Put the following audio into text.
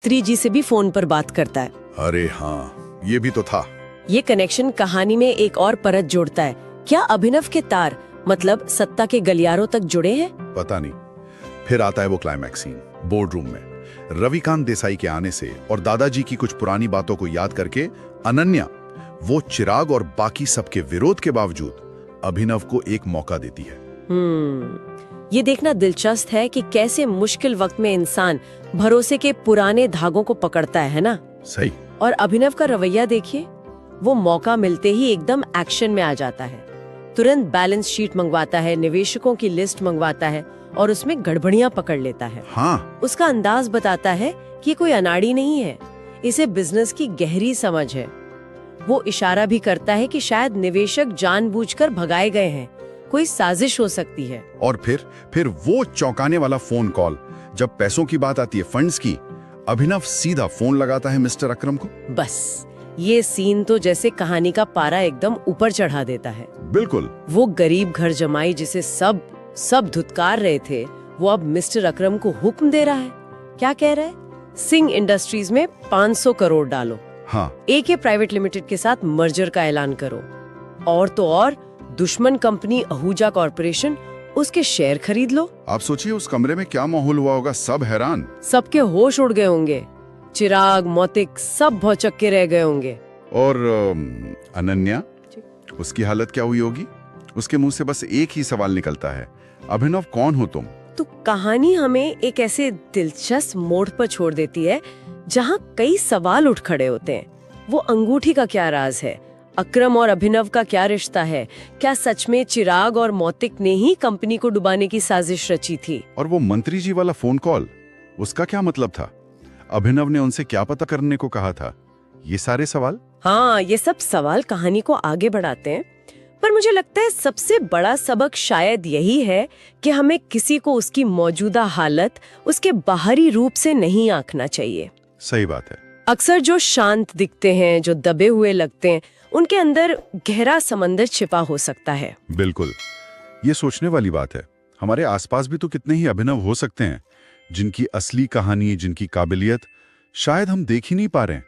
3G से भी phone पर बात करता है। अरे हाँ, ये भी तो था। ये कनेक्शन कहानी में एक और परत जोड़ता है। क्या अभिनव के तार मतलब सत्ता के गलियारों तक जुड़े हैं? पता नहीं। फिर आता है वो क्लाइमैक्स सीन बोर्ड रूम में, रविकांत देसाई के आने से और दादाजी की कुछ पुरानी बातों को याद करके अनन्या वो चिराग और बाकी सबके विरोध के बावजूद अभिनव को एक मौका देती है। ये देखना दिलचस्प है कि कैसे मुश्किल वक्त में इंसान भरोसे के पुराने धागों को पकड़ता है ना? सही। और अभिनव का रवैया देखिए, वो मौका मिलते ही एकदम एक्शन में आ जाता है। तुरंत बैलेंस शीट मंगवाता है, निवेशकों की लिस्ट मंगवाता है और उसमें गड़बड़ियां पकड़ लेता है। हाँ। उसका अंदाज बताता है कि कोई अनाड़ी नहीं है, इसे बिजनेस की गहरी समझ है। वो इशारा भी करता है कि शायद निवेशक जानबूझकर भगाए गए हैं, कोई साजिश हो सकती है। और फिर वो चौंकाने वाला फोन कॉल, जब पैसों की बात आती है, फंड्स की, अभिनव सीधा फोन लगाता है मिस्टर अकरम को। बस ये सीन तो जैसे कहानी का पारा एकदम ऊपर चढ़ा देता है। बिल्कुल। वो गरीब घर जमाई जिसे सब धुतकार रहे थे, वो अब मिस्टर अकरम को हुक्म दे रहा है। क्या कह रहा है? सिंह इंडस्ट्रीज में 500 करोड़ डालो। हाँ। AK प्राइवेट लिमिटेड के साथ मर्जर का ऐलान करो। और तो और दुश्मन कंपनी आहूजा कॉर्पोरेशन, उसके शेयर खरीद लो। आप सोचिए उस कमरे में क्या माहौल हुआ होगा। सब हैरान, सबके होश उड़ गए होंगे। चिराग, मौतिक सब भौचक्के रह गए होंगे। और अनन्या, उसकी हालत क्या हुई होगी? उसके मुंह से बस एक ही सवाल निकलता है, अभिनव कौन हो तुम? तो कहानी हमें एक ऐसे दिलचस्प मोड़ पर छोड़ देती है जहाँ कई सवाल उठ खड़े होते हैं। वो अंगूठी का क्या राज है? अकरम और अभिनव का क्या रिश्ता है? क्या सच में चिराग और मौतिक ने ही कंपनी को डुबाने की साजिश रची थी? और वो मंत्री जी वाला फोन कॉल, उसका क्या मतलब था? अभिनव ने उनसे क्या पता करने को कहा था? ये सारे सवाल। हाँ, ये सब सवाल कहानी को आगे बढ़ाते हैं, पर मुझे लगता है सबसे बड़ा सबक शायद यही है कि हमें किसी को उसकी मौजूदा हालत, उसके बाहरी रूप से नहीं आंकना चाहिए। सही बात है। अक्सर जो शांत दिखते हैं, जो दबे हुए लगते हैं, उनके अंदर गहरा समंदर छिपा हो सकता है। बिल्कुल, ये सोचने वाली बात है। हमारे आसपास भी तो कितने ही अभिनव हो सकते हैं जिनकी असली कहानी, जिनकी काबिलियत शायद हम देख ही नहीं पा रहे हैं।